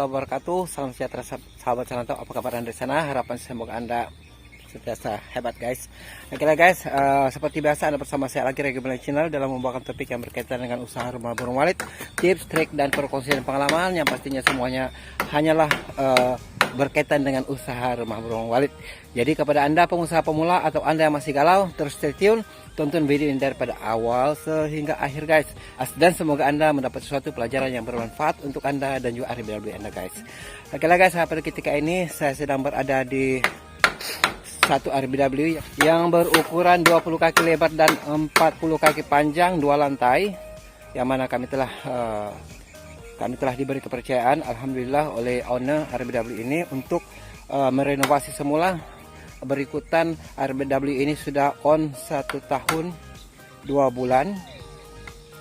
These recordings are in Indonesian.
wabarakatuh. Salam sejahtera sahabat Sananto. Apa kabar Anda di sana? Harapan semoga Anda sentiasa hebat guys. Oke lah guys, seperti biasa Anda bersama saya lagi Regi Channel dalam membawakan topik yang berkaitan dengan usaha rumah burung walet, tips, trik, dan perkongsian pengalaman yang pastinya semuanya hanyalah berkaitan dengan usaha rumah burung walet. Jadi kepada Anda pengusaha pemula atau Anda yang masih galau, terus stay tune, tonton video ini daripada awal sehingga akhir guys. Dan semoga Anda mendapat sesuatu pelajaran yang bermanfaat untuk Anda dan juga RBW Anda guys. Oke lah guys, pada ketika ini saya sedang berada di satu RBW yang berukuran 20 kaki lebar dan 40 kaki panjang, 2 lantai, yang mana kami telah diberi kepercayaan alhamdulillah oleh owner RBW ini untuk merenovasi semula. Berikutan RBW ini sudah on 1 tahun 2 bulan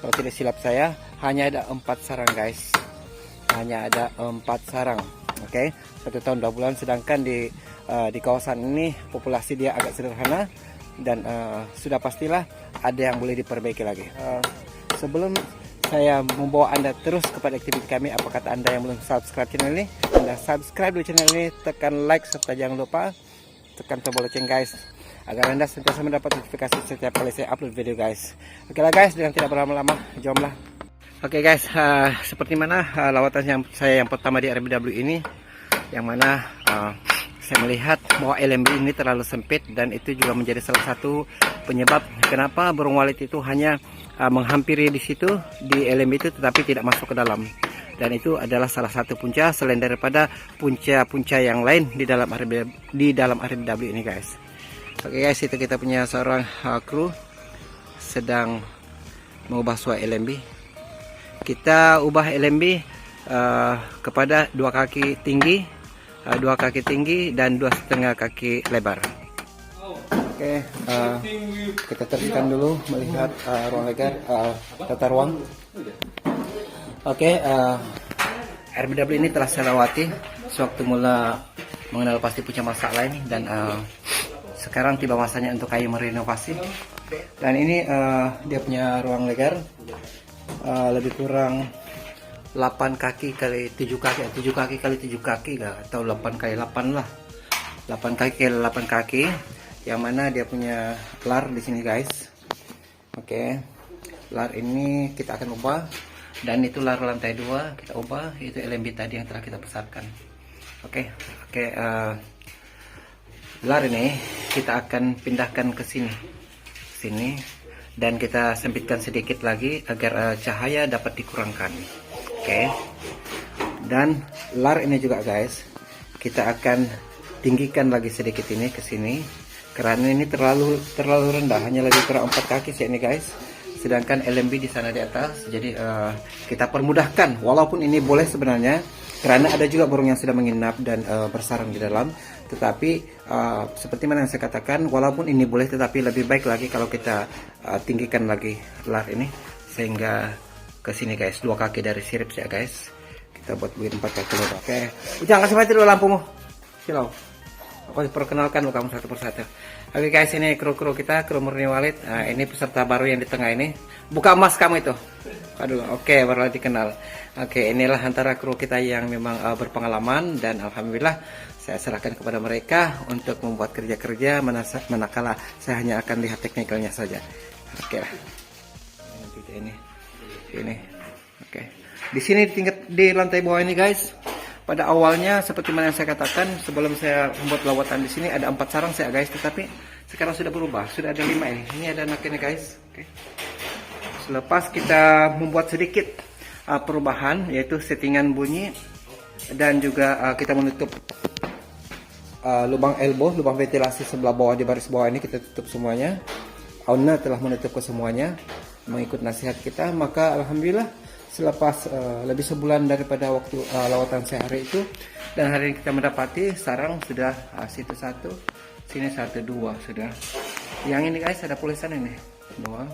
kalau tidak silap saya. Hanya ada 4 sarang guys, hanya ada 4 sarang. Oke, 1 tahun 2 bulan, sedangkan di kawasan ini populasi dia agak sederhana dan sudah pastilah ada yang boleh diperbaiki lagi. Sebelum saya membawa Anda terus kepada aktivitas kami, apa kata Anda yang belum subscribe channel ini? Anda subscribe dulu channel ini, tekan like serta jangan lupa tekan tombol lonceng guys, agar Anda sentiasa mendapat notifikasi setiap kali saya upload video guys. Oke lah guys, dengan tidak berlama-lama, jomlah. Oke guys, seperti mana lawatan saya yang pertama di RBW ini, yang mana saya melihat bahwa LMB ini terlalu sempit, dan itu juga menjadi salah satu penyebab kenapa burung walet itu hanya menghampiri di situ di LMB itu tetapi tidak masuk ke dalam. Dan itu adalah salah satu punca selain daripada punca-punca yang lain di dalam RBW ini guys. Oke guys, itu kita punya seorang kru sedang mengubah suai LMB. Kita ubah LMB kepada 2 kaki tinggi, 2 kaki tinggi dan 2,5 kaki lebar. Oke, kita teruskan dulu melihat ruang legar, tata ruang. Oke, RBW ini telah saya lewati sewaktu mula mengenal pasti punya masalah ini, dan sekarang tiba masanya untuk kayu merenovasi. Dan ini dia punya ruang legar, lebih kurang 8 kaki kali 7 kaki, 7 kaki kali 7 kaki atau 8 kali 8 lah, 8 kaki kali 8 kaki, yang mana dia punya lar di sini guys. Oke, lar ini kita akan ubah, dan itu lar lantai 2 kita ubah, itu LMB tadi yang telah kita besarkan. Oke, lar ini kita akan pindahkan ke sini, dan kita sempitkan sedikit lagi agar cahaya dapat dikurangkan. Oke, dan lar ini juga guys kita akan tinggikan lagi sedikit ini ke sini, karena ini terlalu rendah, hanya lebih kurang 4 kaki sih ini guys, sedangkan LMB di sana di atas. Jadi kita permudahkan, walaupun ini boleh sebenarnya karena ada juga burung yang sudah menginap dan bersarang di dalam, tetapi seperti mana yang saya katakan, walaupun ini boleh tetapi lebih baik lagi kalau kita tinggikan lagi lar ini sehingga ke sini guys, 2 kaki dari sirip ya guys. Kita buat begini 4 kaki lebar. Oke, jangan kasih mati dulu lampumu silau, aku perkenalkan lu kamu satu persatu. Oke guys, ini kru kita, kru murni walet. Nah, ini peserta baru yang di tengah ini, buka emas kamu itu. Aduh, oke, baru dikenal. Oke, inilah antara kru kita yang memang berpengalaman, dan alhamdulillah saya serahkan kepada mereka untuk membuat kerja-kerja, manakala saya hanya akan lihat teknikalnya saja. Oke lah, ini oke. Di sini di lantai bawah ini guys, pada awalnya seperti mana yang saya katakan sebelum saya membuat lawatan, di sini ada 4 sarang saya guys, tetapi sekarang sudah berubah, sudah ada 5 ini. Ini ada anak ini guys. Oke. Selepas kita membuat sedikit perubahan, yaitu settingan bunyi, dan juga kita menutup lubang elbow, lubang ventilasi sebelah bawah di baris bawah ini kita tutup semuanya. Owner telah menutup ke semuanya mengikut nasihat kita, maka alhamdulillah selepas lebih sebulan daripada waktu lawatan saya hari itu, dan hari ini kita mendapati sarang sudah situ 1, sini 1, 2 sudah. Yang ini guys ada tulisan ini 2,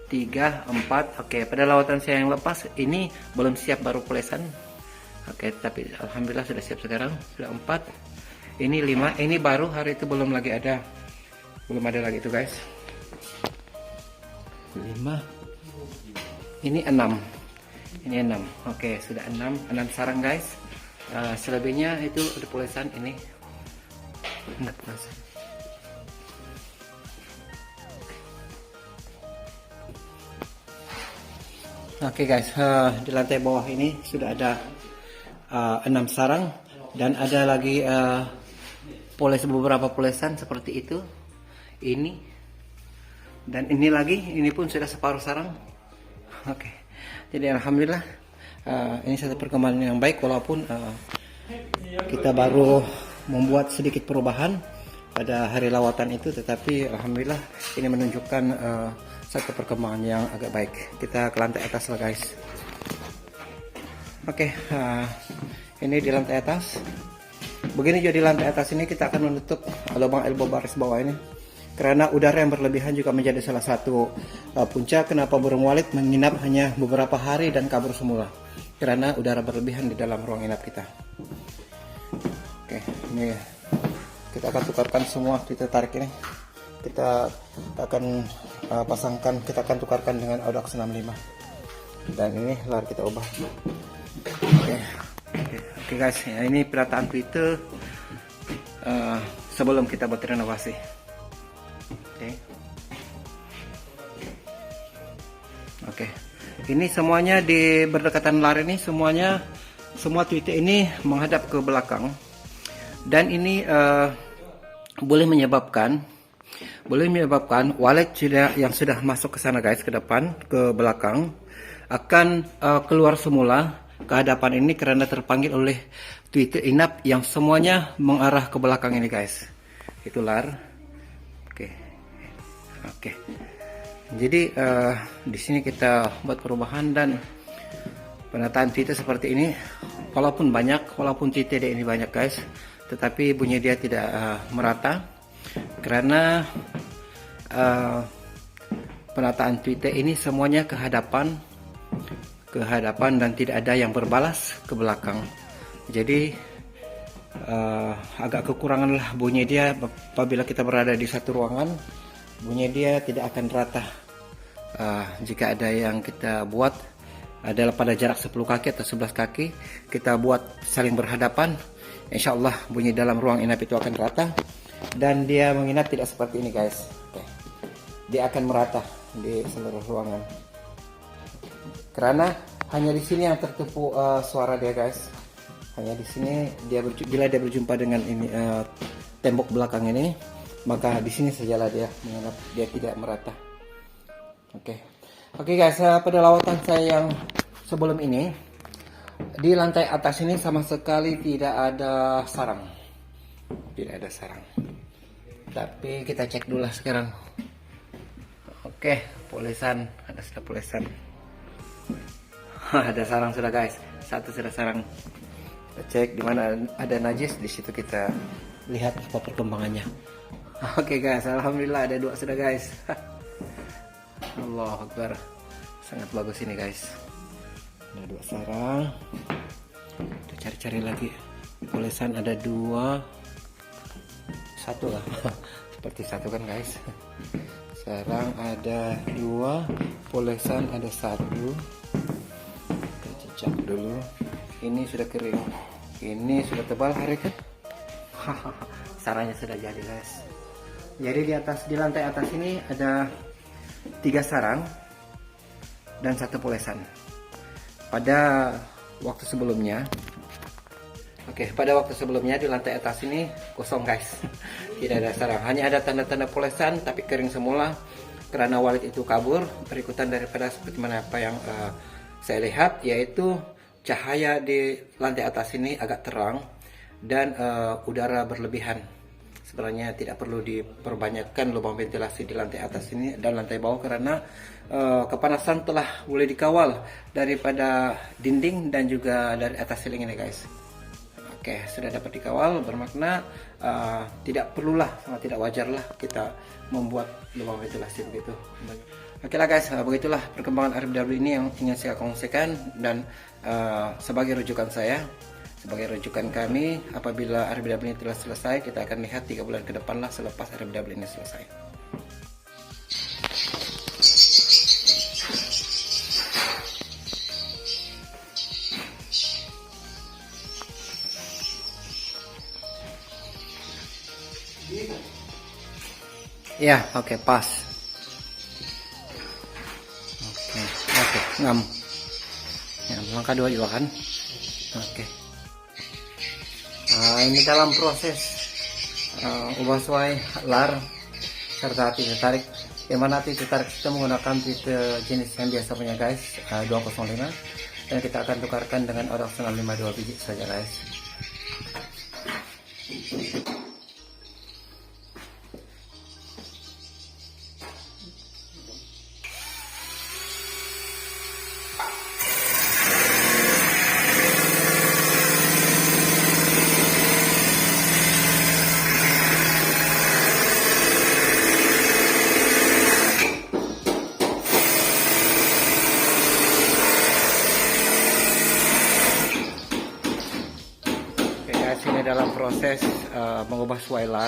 3, 4. Oke, pada lawatan saya yang lepas ini belum siap, baru tulisan. Oke, tapi alhamdulillah sudah siap sekarang, sudah 4. Ini 5, ini baru hari itu belum ada lagi itu guys. 5, ini 6. Ini 6. Oke, sudah 6 sarang guys. Selebihnya itu ada polesan ini. Enggak polesan. Oke guys, di lantai bawah ini sudah ada 6 sarang dan ada lagi beberapa polesan seperti itu. Ini dan ini lagi, ini pun sudah separuh sarang. Oke, jadi alhamdulillah ini satu perkembangan yang baik walaupun kita baru membuat sedikit perubahan pada hari lawatan itu, tetapi alhamdulillah ini menunjukkan satu perkembangan yang agak baik. Kita ke lantai atas lah guys. Oke, ini di lantai atas. Begini juga di lantai atas ini kita akan menutup lubang elbow baris bawah ini, karena udara yang berlebihan juga menjadi salah satu punca kenapa burung walet menginap hanya beberapa hari dan kabur semula, karena udara berlebihan di dalam ruang inap kita. Oke, ini kita akan tukarkan semua, kita tarik ini, kita akan pasangkan, kita akan tukarkan dengan Audax 65 dan ini lar kita ubah. Oke guys, ya, ini perataan Twitter sebelum kita buat renovasi. Oke, ini semuanya di berdekatan lar ini, semua Twitter ini menghadap ke belakang dan ini boleh menyebabkan walet yang sudah masuk ke sana guys, ke depan, ke belakang akan keluar semula ke hadapan ini karena terpanggil oleh Twitter inap yang semuanya mengarah ke belakang ini guys. Itu lar. Oke. Jadi di sini kita buat perubahan dan penataan Twitter seperti ini. Walaupun Twitter ini banyak guys, tetapi bunyi dia tidak merata karena penataan Twitter ini semuanya ke hadapan dan tidak ada yang berbalas ke belakang. Jadi agak kekurangan lah bunyi dia apabila kita berada di satu ruangan, bunyi dia tidak akan rata. Jika ada yang kita buat adalah pada jarak 10 kaki atau 11 kaki, kita buat saling berhadapan, insya Allah bunyi dalam ruang inap itu akan rata dan dia menginap tidak seperti ini guys. Dia akan merata di seluruh ruangan. Karena hanya di sini yang tertipu suara dia guys. Hanya di sini bila dia berjumpa dengan ini tembok belakang ini, maka di sini sajalah dia menginap, dia tidak merata. Oke guys, pada lawatan saya yang sebelum ini di lantai atas ini sama sekali tidak ada sarang. Tapi kita cek dulu lah sekarang. Oke, polesan, ada sudah polesan. Ada sarang sudah guys, satu sudah sarang. Kita cek di mana ada najis, di situ kita lihat apa perkembangannya. Oke guys, alhamdulillah ada 2 sudah guys. Allahu Akbar, sangat bagus ini guys. Ada 2 sarang. Kita cari-cari lagi. Polesan ada 2, 1 lah. Seperti 1 kan guys. Sarang ada 2, polesan ada 1. Cek dulu, ini sudah kering, ini sudah tebal hari kan. Sarangnya sudah jadi guys. Jadi di lantai atas ini ada 3 sarang dan 1 polesan. Pada waktu sebelumnya di lantai atas ini kosong guys. Tidak ada sarang, hanya ada tanda-tanda polesan tapi kering semula karena walet itu kabur berikutan daripada seperti mana apa yang saya lihat, yaitu cahaya di lantai atas ini agak terang dan udara berlebihan. Sebenarnya tidak perlu diperbanyakkan lubang ventilasi di lantai atas ini dan lantai bawah karena kepanasan telah mulai dikawal daripada dinding dan juga dari atas ceiling ini guys. Oke, sudah dapat dikawal, bermakna tidak perlulah, sangat tidak wajarlah kita membuat lubang ventilasi begitu. Oke lah guys, begitulah perkembangan RBW ini yang ingin saya kongsikan dan sebagai rujukan kami apabila RBW ini telah selesai, kita akan lihat 3 bulan ke depan lah selepas RBW ini selesai. Ya, oke, pas. Oke, ngam. Ya, langkah 2 juga kan. Oke. Ini dalam proses ubah suai lar serta api tertarik. Yang mana api tertarik kita menggunakan tipe jenis yang biasa punya guys, 205, dan kita akan tukarkan dengan opsional 52 biji saja guys. Ini dalam proses mengubah swailer.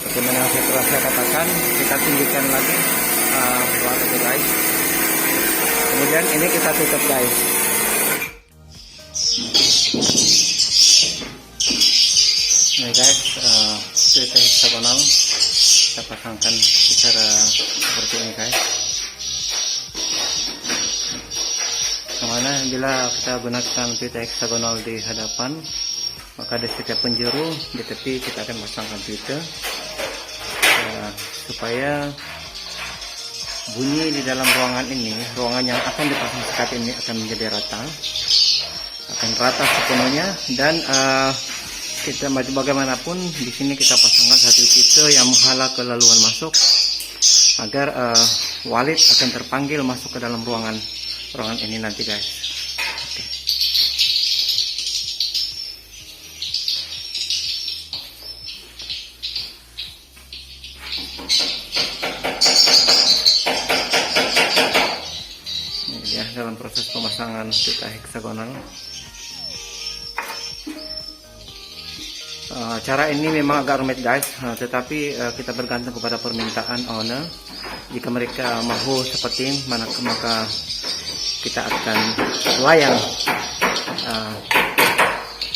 Bagaimana yang saya katakan, kita tinggikan lagi itu guys. Kemudian ini kita tutup guys. Ini guys, cerita heksagonal kita pasangkan secara seperti ini guys. Kemana bila kita gunakan pita heksagonal di hadapan, maka di setiap penjuru di tepi kita akan pasangkan pita supaya bunyi di dalam ruangan ini, ruangan yang akan dipasang sekat ini akan menjadi rata, akan rata sepenuhnya. Dan kita bagaimanapun di sini kita pasangkan satu pita yang menghalang kelaluan masuk agar walit akan terpanggil masuk ke dalam ruangan ini nanti guys. Oke. Ini dia dalam proses pemasangan pita heksagonal. Cara ini memang agak rumit guys, tetapi kita bergantung kepada permintaan owner. Jika mereka mahu seperti ini, maka kita akan layang,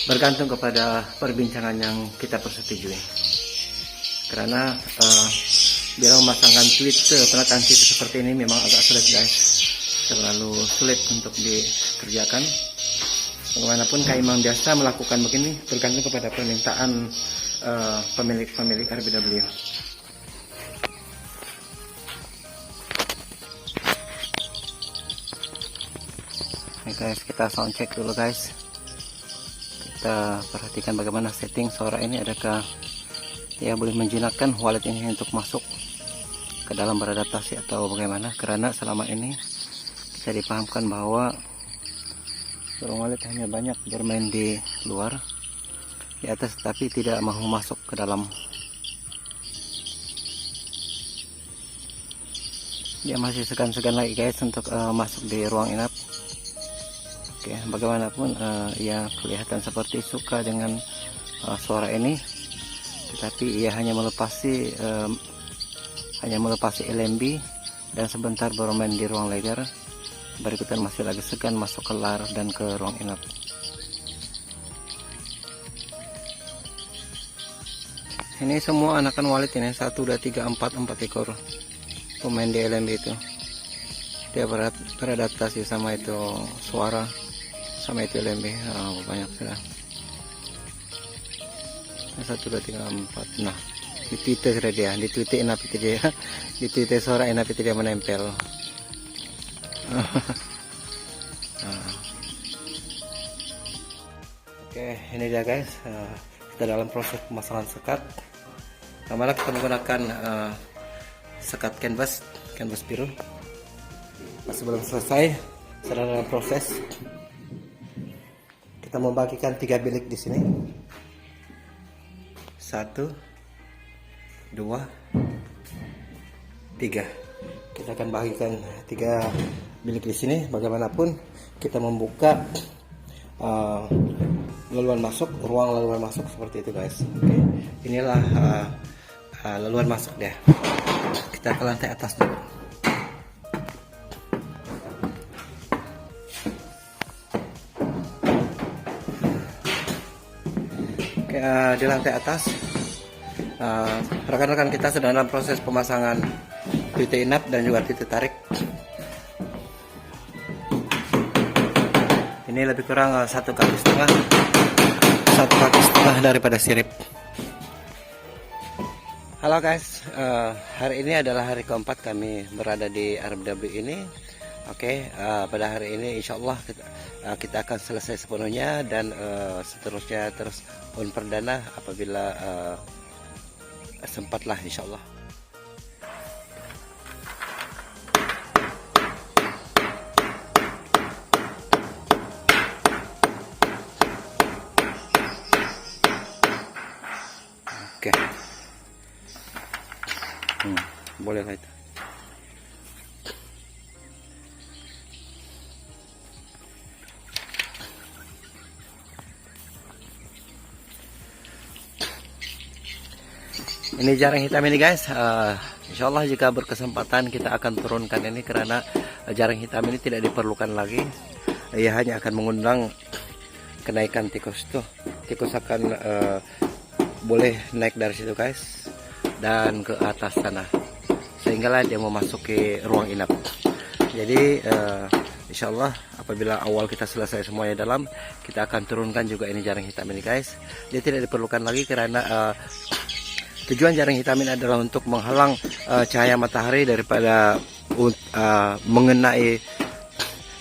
bergantung kepada perbincangan yang kita persetujui. Karena bila memasangkan penataan Twitter seperti ini memang agak sulit guys, terlalu sulit untuk dikerjakan. Bagaimanapun Kaimang biasa melakukan begini bergantung kepada permintaan pemilik RBW. Oke guys, kita sound check dulu guys. Kita perhatikan bagaimana setting suara ini, adakah ya boleh menjinakkan walet ini untuk masuk ke dalam beradaptasi atau bagaimana. Karena selama ini bisa dipahamkan bahwa burung walet hanya banyak bermain di luar, di atas, tapi tidak mau masuk ke dalam. Dia masih segan-segan lagi guys untuk masuk di ruang inap. Oke, bagaimanapun ia kelihatan seperti suka dengan suara ini, tetapi ia hanya melepasi LMB dan sebentar bermain di ruang legar. Berikutan masih lagi segan masuk ke lar dan ke ruang inap. Ini semua anakan walet ini 1, 2, 3, 4 ekor pemain di LMB itu. Dia beradaptasi sama itu suara, sama itu LMB. Banyak sudah. 1, 2, 3, 4. Nah, di Twitter sudah dia, di Twitter inap itu dia, di Twitter suara inap itu dia menempel. Oke, ini dia guys, kita dalam proses pemasangan sekat. Kemarin kita menggunakan sekat canvas biru. Masih belum selesai, sedang dalam proses. Kita membagikan 3 bilik di sini. 1, 2, 3. Kita akan bagikan 3 bilik di sini. Bagaimanapun kita membuka laluan masuk, ruang laluan masuk seperti itu guys. Oke, inilah laluan masuk dia. Kita ke lantai atas dulu. Oke, di lantai atas Rekan-rekan kita sedang dalam proses pemasangan titik inap dan juga titik tarik. Ini lebih kurang 1,5 kaki daripada sirip. Halo guys, hari ini adalah hari keempat kami berada di RBW ini. Oke, pada hari ini insya Allah kita akan selesai sepenuhnya dan seterusnya terus on perdana apabila sempatlah insya Allah. Oke, boleh lah itu. Ini jaring hitam ini guys, insya Allah jika berkesempatan kita akan turunkan ini karena jaring hitam ini tidak diperlukan lagi. Ia hanya akan mengundang kenaikan tikus tuh. Tikus akan boleh naik dari situ guys dan ke atas sana, sehinggalah dia memasuki ruang inap. Jadi insya Allah apabila awal kita selesai semuanya dalam, kita akan turunkan juga ini jaring hitam ini guys. Dia tidak diperlukan lagi karena tujuan jaring hitam ini adalah untuk menghalang cahaya matahari daripada mengenai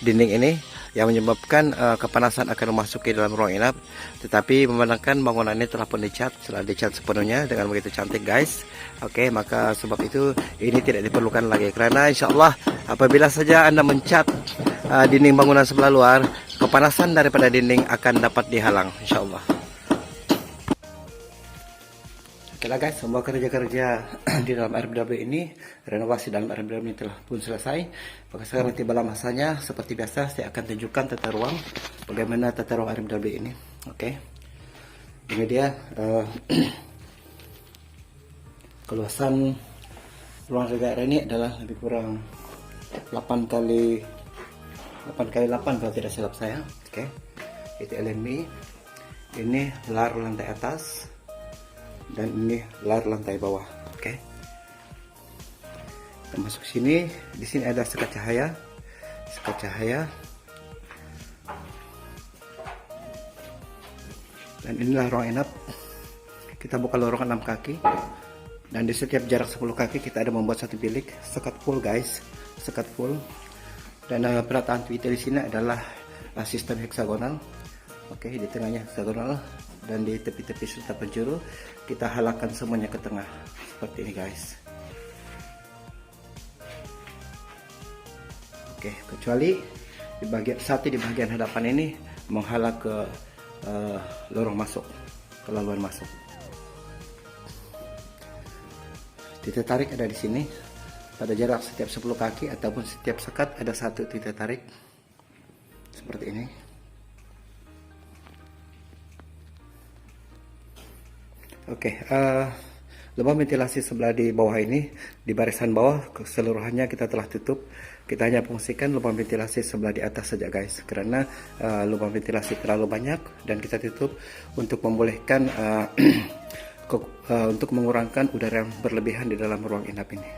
dinding ini, yang menyebabkan kepanasan akan memasuki dalam ruang inap. Tetapi memandangkan bangunan ini telah pun dicat, setelah dicat sepenuhnya dengan begitu cantik guys. Oke, maka sebab itu ini tidak diperlukan lagi, karena insya Allah apabila saja Anda mencat dinding bangunan sebelah luar, kepanasan daripada dinding akan dapat dihalang insya Allah. Oke lah guys, semua kerja-kerja di dalam RBW ini, renovasi dalam RBW ini telah pun selesai. Maka sekarang tibalah masanya, seperti biasa saya akan tunjukkan tata ruang, bagaimana tata ruang RBW ini. Oke, ini dia keluasan ruang negara ini adalah lebih kurang 8 kali 8 kalau tidak silap saya. Oke, itu LMB, ini lar lantai atas, dan ini lar lantai bawah. Oke, kita masuk sini. Di sini ada sekat cahaya, dan inilah ruang inap. Kita buka lorong 6 kaki, dan di setiap jarak 10 kaki kita ada membuat satu bilik sekat full guys, sekat full. Dan perataan tweeter di sini adalah sistem heksagonal. Oke, di tengahnya heksagonal, dan di tepi-tepi serta penjuru kita halangkan semuanya ke tengah seperti ini guys. Oke, kecuali di bagian satu di bagian hadapan ini menghalang ke lorong masuk, ke laluan masuk. Titik tarik ada di sini. Pada jarak setiap 10 kaki ataupun setiap sekat ada satu titik tarik seperti ini. Oke, lubang ventilasi sebelah di bawah ini, di barisan bawah keseluruhannya kita telah tutup. Kita hanya fungsikan lubang ventilasi sebelah di atas saja guys, karena lubang ventilasi terlalu banyak, dan kita tutup untuk membolehkan untuk mengurangkan udara yang berlebihan di dalam ruang inap ini.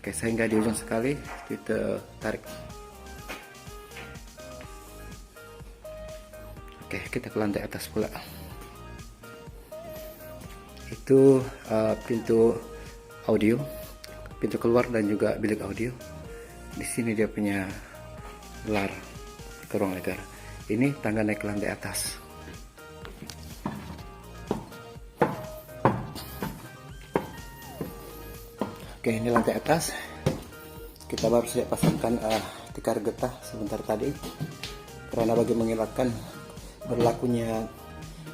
Oke, sehingga di ujung sekali kita tarik. Oke, kita ke lantai atas pula. Itu pintu audio, pintu keluar dan juga bilik audio. Di sini dia punya lar ke ruang legar. Ini tangga naik ke lantai atas. Oke, ini lantai atas. Kita baru saja pasangkan tikar getah sebentar tadi, karena bagi mengelakkan berlakunya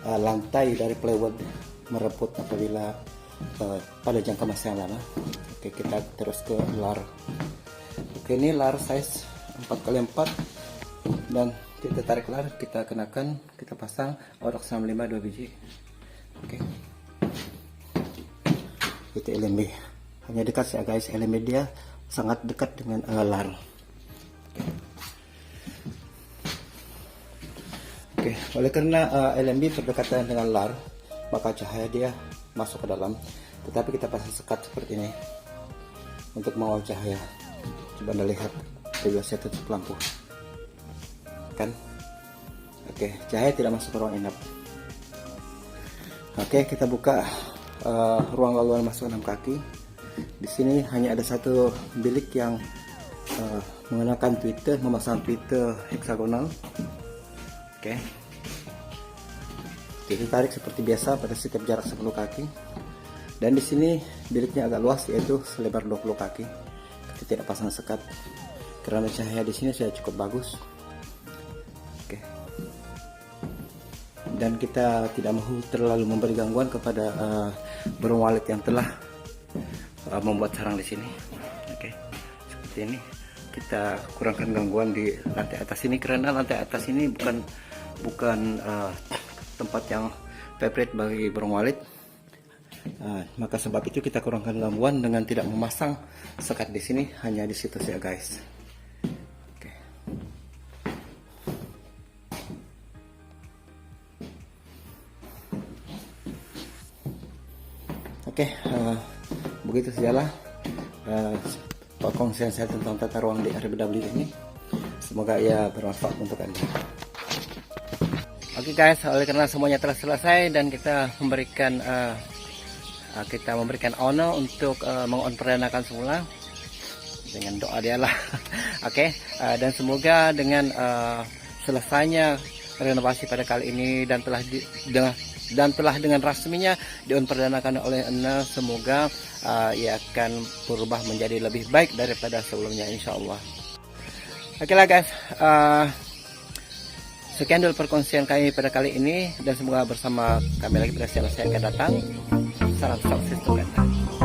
lantai dari plywood mereput apabila pada jangka masa yang lama. Oke, kita terus ke lar. Oke, ini lar size 4x4, dan kita tarik lar, kita kenakan, kita pasang orok 95 2 biji. Oke, itu LMB. Hanya dekat ya guys, LMB dia sangat dekat dengan lar. Oke, oleh karena LMB berdekatan dengan lar, maka cahaya dia masuk ke dalam, tetapi kita pasang sekat seperti ini untuk mengawal cahaya. Coba Anda lihat bila saya tutup lampu kan. Oke, cahaya tidak masuk ke ruang inap. Oke, kita buka ruang laluan masuk 6 kaki. Di sini hanya ada satu bilik yang mengenakan tweeter, memasang tweeter heksagonal. Oke, jadi tarik seperti biasa pada setiap jarak 10 kaki. Dan di sini biliknya agak luas, yaitu selebar 20 kaki. Kita tidak pasang sekat karena cahaya di sini sudah cukup bagus. Oke, dan kita tidak mau terlalu memberi gangguan kepada burung walet yang telah membuat sarang di sini. Oke, seperti ini. Kita kurangkan gangguan di lantai atas ini karena lantai atas ini bukan tempat yang favorit bagi burung walet. Maka sebab itu kita kurangkan gangguan dengan tidak memasang sekat di sini, hanya di situ saja guys. Oke. Oke, begitu sajalah perkongsian saya tentang tata ruang di RBW ini. Semoga ia bermanfaat untuk Anda. Oke guys, oleh karena semuanya telah selesai dan kita memberikan owner untuk mengonperanakan semula dengan doa dialah. Oke, dan semoga dengan selesainya renovasi pada kali ini dan telah dengan rasminya diunperdanakan oleh Anda, semoga ia akan berubah menjadi lebih baik daripada sebelumnya, insyaallah. Oke lah guys, sekian dulu perkongsian kami pada kali ini, dan semoga bersama kami lagi pada siang yang akan datang. Salam sukses untuk Anda.